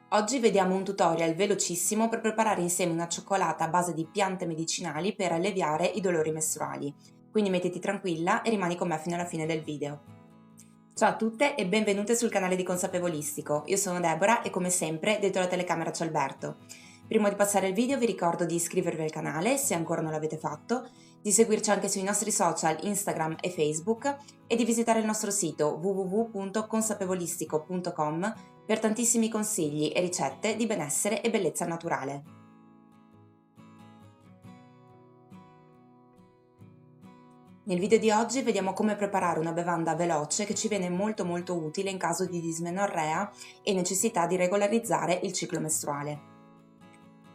Oggi vediamo un tutorial velocissimo per preparare insieme una cioccolata a base di piante medicinali per alleviare i dolori mestruali. Quindi mettiti tranquilla e rimani con me fino alla fine del video. Ciao a tutte e benvenute sul canale di Consapevolistico. Io sono Deborah e come sempre dietro la telecamera c'è Alberto. Prima di passare al video vi ricordo di iscrivervi al canale se ancora non l'avete fatto, di seguirci anche sui nostri social Instagram e Facebook e di visitare il nostro sito www.consapevolistico.com per tantissimi consigli e ricette di benessere e bellezza naturale. Nel video di oggi vediamo come preparare una bevanda veloce che ci viene molto utile in caso di dismenorrea e necessità di regolarizzare il ciclo mestruale.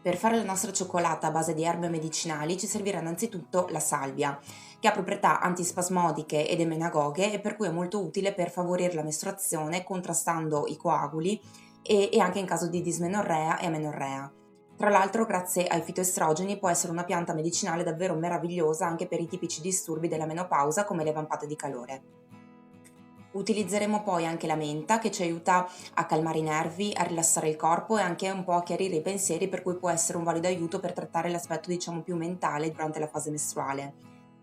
Per fare la nostra cioccolata a base di erbe medicinali ci servirà innanzitutto la salvia, che ha proprietà antispasmodiche ed emenagoghe e per cui è molto utile per favorire la mestruazione contrastando i coaguli e anche in caso di dismenorrea e amenorrea. Tra l'altro, grazie ai fitoestrogeni può essere una pianta medicinale davvero meravigliosa anche per i tipici disturbi della menopausa come le vampate di calore. Utilizzeremo poi anche la menta che ci aiuta a calmare i nervi, a rilassare il corpo e anche un po' a chiarire i pensieri, per cui può essere un valido aiuto per trattare l'aspetto diciamo più mentale durante la fase mestruale.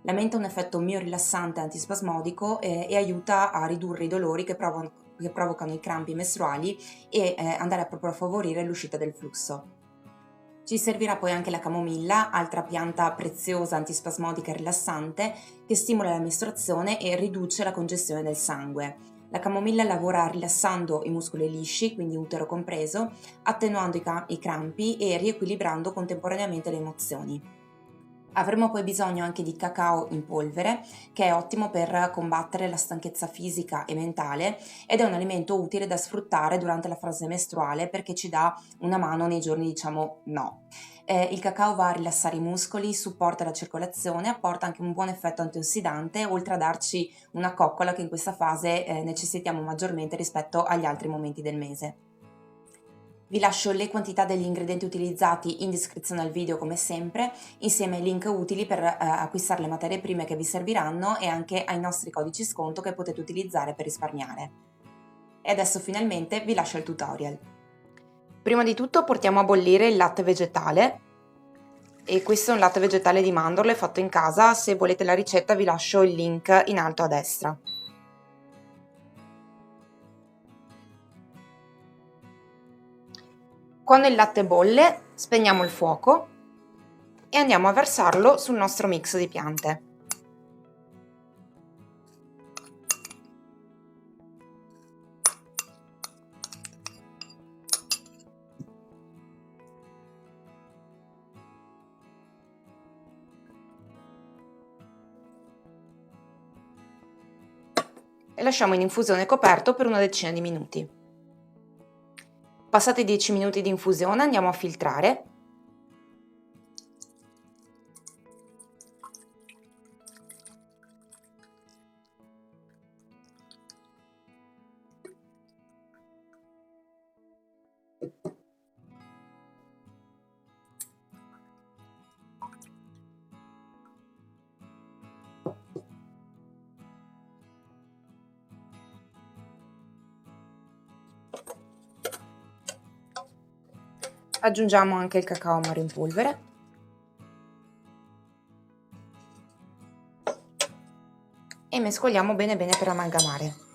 La menta ha un effetto miorilassante e antispasmodico e aiuta a ridurre i dolori che provocano i crampi mestruali e andare proprio a favorire l'uscita del flusso. Ci servirà poi anche la camomilla, altra pianta preziosa, antispasmodica e rilassante, che stimola la mestruazione e riduce la congestione del sangue. La camomilla lavora rilassando i muscoli lisci, quindi utero compreso, attenuando i crampi e riequilibrando contemporaneamente le emozioni. Avremo poi bisogno anche di cacao in polvere, che è ottimo per combattere la stanchezza fisica e mentale ed è un alimento utile da sfruttare durante la fase mestruale perché ci dà una mano nei giorni diciamo no. Il cacao va a rilassare i muscoli, supporta la circolazione, apporta anche un buon effetto antiossidante, oltre a darci una coccola che in questa fase necessitiamo maggiormente rispetto agli altri momenti del mese. Vi lascio le quantità degli ingredienti utilizzati in descrizione al video come sempre, insieme ai link utili per acquistare le materie prime che vi serviranno e anche ai nostri codici sconto che potete utilizzare per risparmiare. E adesso finalmente vi lascio il tutorial. Prima di tutto portiamo a bollire il latte vegetale e questo è un latte vegetale di mandorle fatto in casa. Se volete la ricetta vi lascio il link in alto a destra. Quando il latte bolle, spegniamo il fuoco e andiamo a versarlo sul nostro mix di piante. E lasciamo in infusione coperto per una decina di minuti. Passati 10 minuti di infusione andiamo a filtrare. Aggiungiamo anche il cacao amaro in polvere e mescoliamo bene per amalgamare.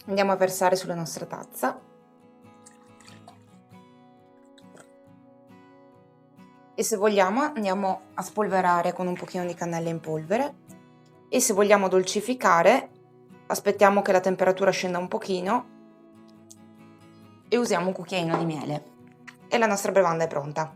Andiamo a versare sulla nostra tazza. e se vogliamo andiamo a spolverare con un pochino di cannella in polvere e se vogliamo dolcificare aspettiamo che la temperatura scenda un pochino e usiamo un cucchiaino di miele e la nostra bevanda è pronta.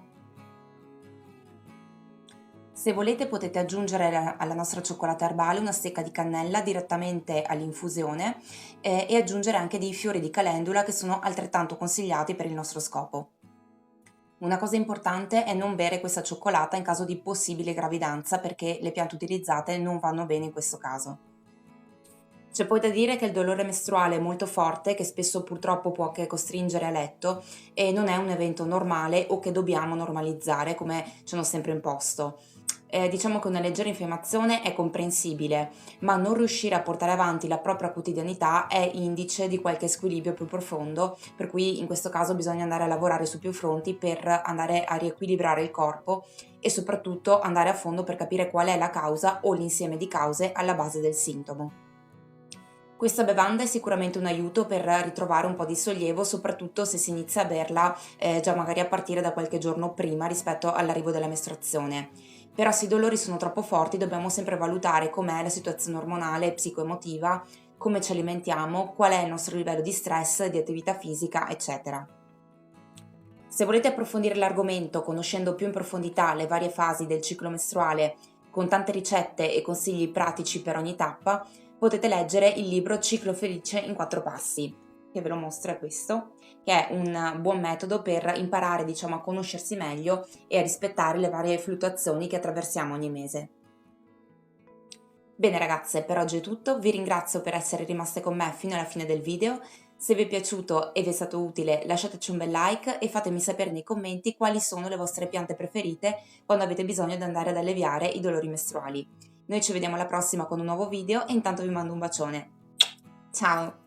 Se volete potete aggiungere alla nostra cioccolata erbale una stecca di cannella direttamente all'infusione e aggiungere anche dei fiori di calendula che sono altrettanto consigliati per il nostro scopo. Una cosa importante è non bere questa cioccolata in caso di possibile gravidanza perché le piante utilizzate non vanno bene in questo caso. C'è poi da dire che il dolore mestruale è molto forte, che spesso purtroppo può anche costringere a letto e non è un evento normale o che dobbiamo normalizzare come ci hanno sempre imposto. Diciamo che una leggera infiammazione è comprensibile, ma non riuscire a portare avanti la propria quotidianità è indice di qualche squilibrio più profondo, per cui in questo caso bisogna andare a lavorare su più fronti per andare a riequilibrare il corpo e soprattutto andare a fondo per capire qual è la causa o l'insieme di cause alla base del sintomo. Questa bevanda è sicuramente un aiuto per ritrovare un po' di sollievo, soprattutto se si inizia a berla già magari a partire da qualche giorno prima rispetto all'arrivo della mestruazione. Però se i dolori sono troppo forti dobbiamo sempre valutare com'è la situazione ormonale, psicoemotiva, come ci alimentiamo, qual è il nostro livello di stress, di attività fisica, eccetera. Se volete approfondire l'argomento conoscendo più in profondità le varie fasi del ciclo mestruale con tante ricette e consigli pratici per ogni tappa, potete leggere il libro Ciclo felice in 4 passi, che ve lo mostro è questo, che è un buon metodo per imparare, diciamo, a conoscersi meglio e a rispettare le varie fluttuazioni che attraversiamo ogni mese. Bene ragazze, per oggi è tutto, vi ringrazio per essere rimaste con me fino alla fine del video. Se vi è piaciuto e vi è stato utile lasciateci un bel like e fatemi sapere nei commenti quali sono le vostre piante preferite quando avete bisogno di andare ad alleviare i dolori mestruali. Noi ci vediamo alla prossima con un nuovo video e intanto vi mando un bacione. Ciao!